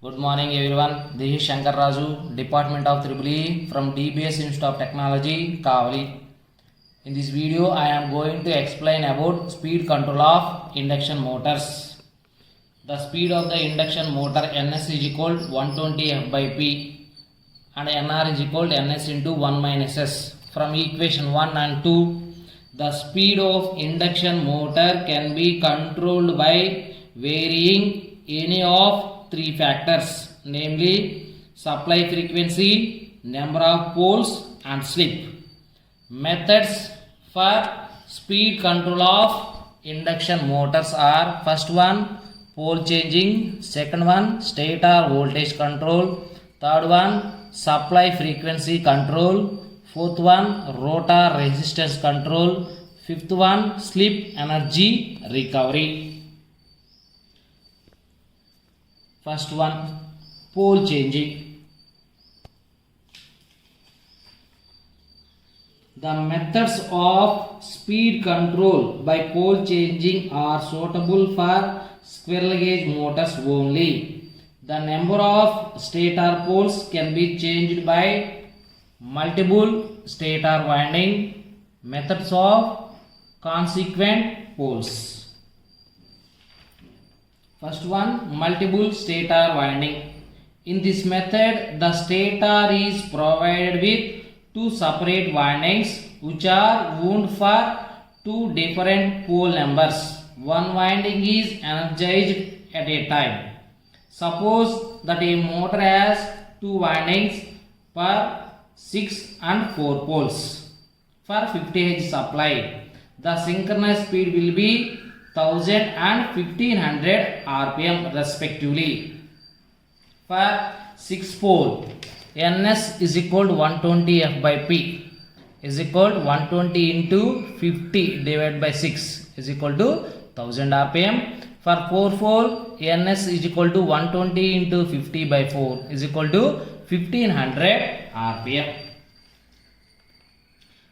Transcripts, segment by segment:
Good morning everyone. This is Shankar Raju, Department of EEE from DBS Institute of Technology, Kavali. In this video, I am going to explain about speed control of induction motors. The speed of the induction motor Ns is equal to 120 F by P and Nr is equal to Ns into 1 minus S. From equation 1 and 2, the speed of induction motor can be controlled by varying any of three factors, namely supply frequency, number of poles and slip. Methods for speed control of induction motors are: first one, pole changing; second one, stator voltage control; third one, supply frequency control; fourth one, rotor resistance control; fifth one, slip energy recovery. First one, pole changing. The methods of speed control by pole changing are suitable for squirrel cage motors only. The number of stator poles can be changed by multiple stator winding. Methods of consequent poles. First one, multiple stator winding. In this method, the stator is provided with two separate windings which are wound for two different pole numbers. One winding is energized at a time. Suppose that a motor has two windings per 6 and 4 poles for 50 Hz supply. The synchronous speed will be 1000 and 1500 rpm respectively. For 6 pole, Ns is equal to 120 F by P is equal to 120 into 50 divided by 6 is equal to 1000 rpm. For 4 pole, Ns is equal to 120 into 50 by 4 is equal to 1500 rpm.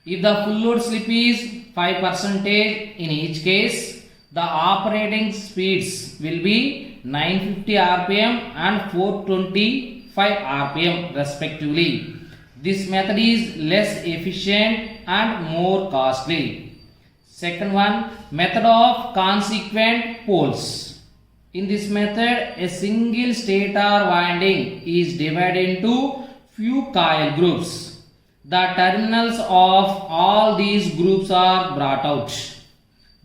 If the full load slip is 5% in each case, the operating speeds will be 950 rpm and 425 rpm respectively. This method is less efficient and more costly. Second one, method of consequent poles. In this method, a single stator winding is divided into few coil groups. The terminals of all these groups are brought out.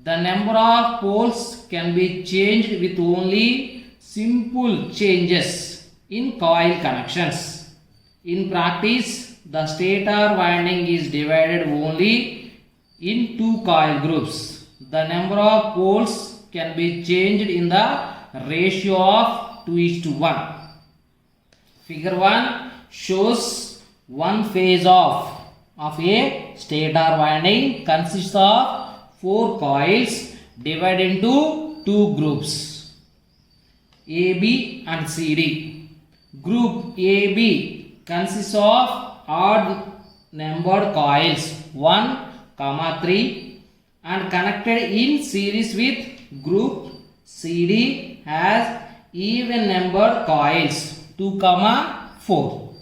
The number of poles can be changed with only simple changes in coil connections. In practice, the stator winding is divided only in two coil groups. The number of poles can be changed in the ratio of 2:1. Figure 1 shows one phase of a stator winding consists of 4 coils divided into 2 groups, AB and CD. Group AB consists of odd numbered coils 1, 3 and connected in series with group CD has even numbered coils 2, 4.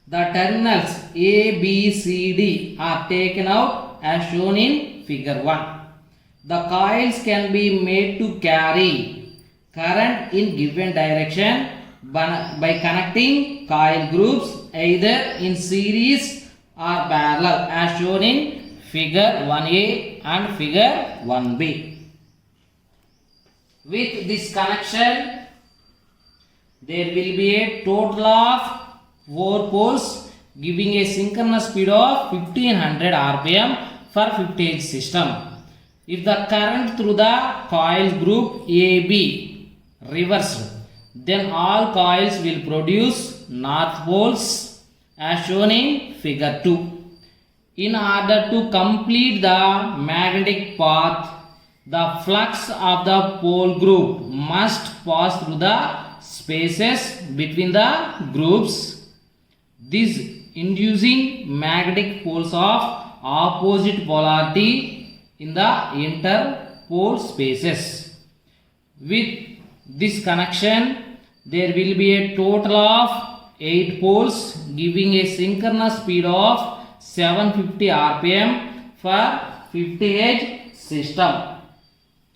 The terminals A, B, C, D are taken out as shown in figure 1. The coils can be made to carry current in given direction by connecting coil groups either in series or parallel as shown in figure 1A and figure 1B. With this connection, there will be a total of 4 poles giving a synchronous speed of 1500 rpm for 50 Hz system. If the current through the coil group AB reversed, then all coils will produce north poles as shown in figure 2. In order to complete the magnetic path, the flux of the pole group must pass through the spaces between the groups, this inducing magnetic poles of opposite polarity in the interpole spaces. With this connection, there will be a total of 8 poles giving a synchronous speed of 750 rpm for 50Hz system.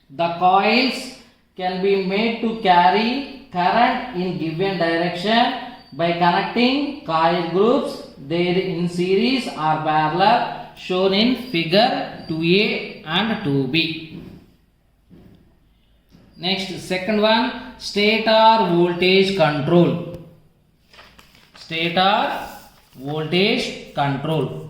The coils can be made to carry current in given direction by connecting coil groups there in series or parallel shown in figure 2a and 2b. Next, second one, stator voltage control. Stator voltage control.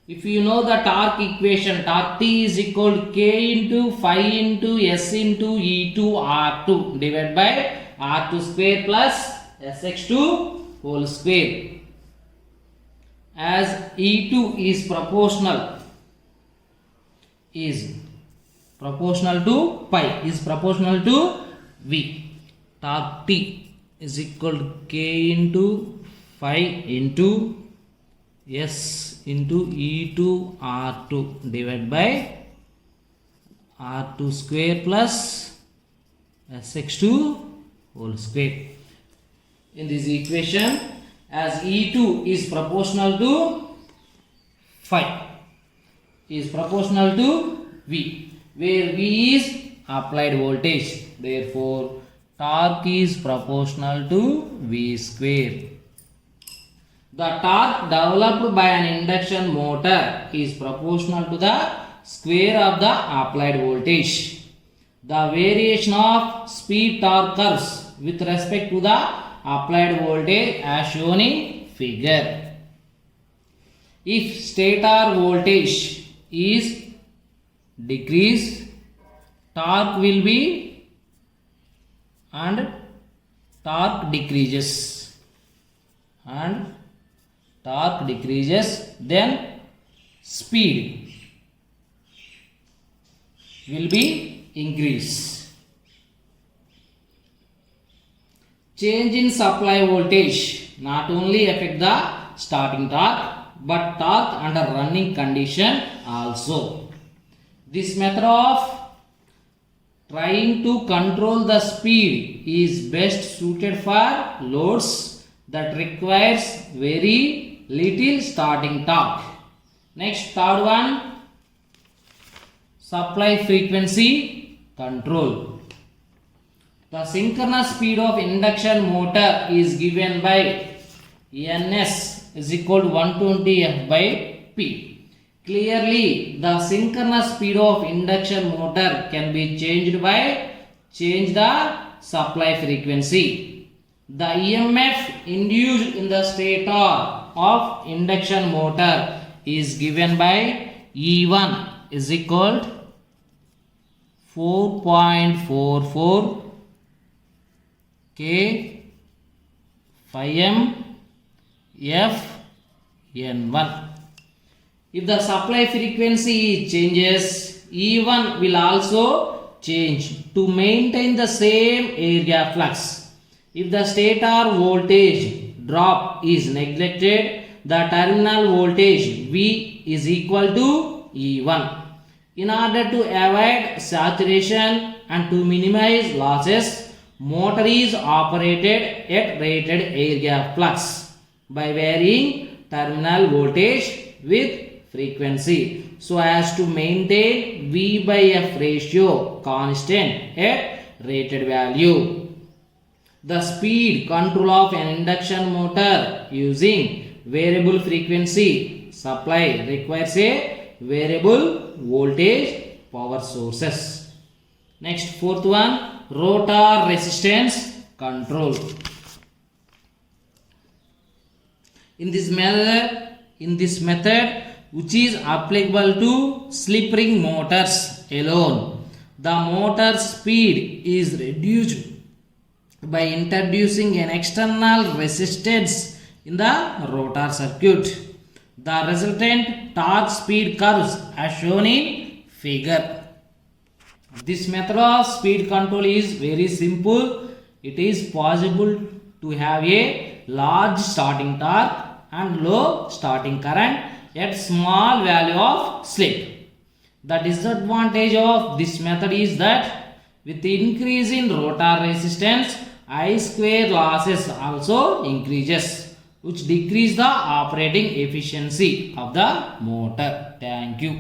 If you know the torque equation, torque T is equal to K into phi into S into E2 R2 divided by R2 square plus SX2 whole square. As E2 is proportional to pi, is proportional to V. Torque T is equal to K into phi into S into E2 R2 divided by R2 square plus SX2 whole square. In this equation, as E2 is proportional to phi, is proportional to V, where V is applied voltage. Therefore, torque is proportional to V square. The torque developed by an induction motor is proportional to the square of the applied voltage. The variation of speed torque curves with respect to the applied voltage as shown in figure. If stator voltage is decreased, torque will be and torque decreases, and torque decreases, then speed will be increased. Change in supply voltage not only affect the starting torque but torque under running condition also. This method of trying to control the speed is best suited for loads that requires very little starting torque. Next, third one, supply frequency control. The synchronous speed of induction motor is given by Ns is equal to 120 F by P. Clearly, the synchronous speed of induction motor can be changed by change the supply frequency. The EMF induced in the stator of induction motor is given by E1 is equal to 4.44 K phi m F N1. If the supply frequency changes, E1 will also change to maintain the same area flux. If the stator voltage drop is neglected, the terminal voltage V is equal to E1. In order to avoid saturation and to minimize losses, motor is operated at rated area flux by varying terminal voltage with frequency so as to maintain V by F ratio constant at rated value. The speed control of an induction motor using variable frequency supply requires a variable voltage power sources. Next, fourth one, rotor resistance control. In this method, which is applicable to slip ring motors alone, the motor speed is reduced by introducing an external resistance in the rotor circuit. The resultant torque speed curves are shown in figure. This method of speed control is very simple. It is possible to have a large starting torque and low starting current at small value of slip. The disadvantage of this method is that with the increase in rotor resistance, I square losses also increases, which decrease the operating efficiency of the motor. Thank you.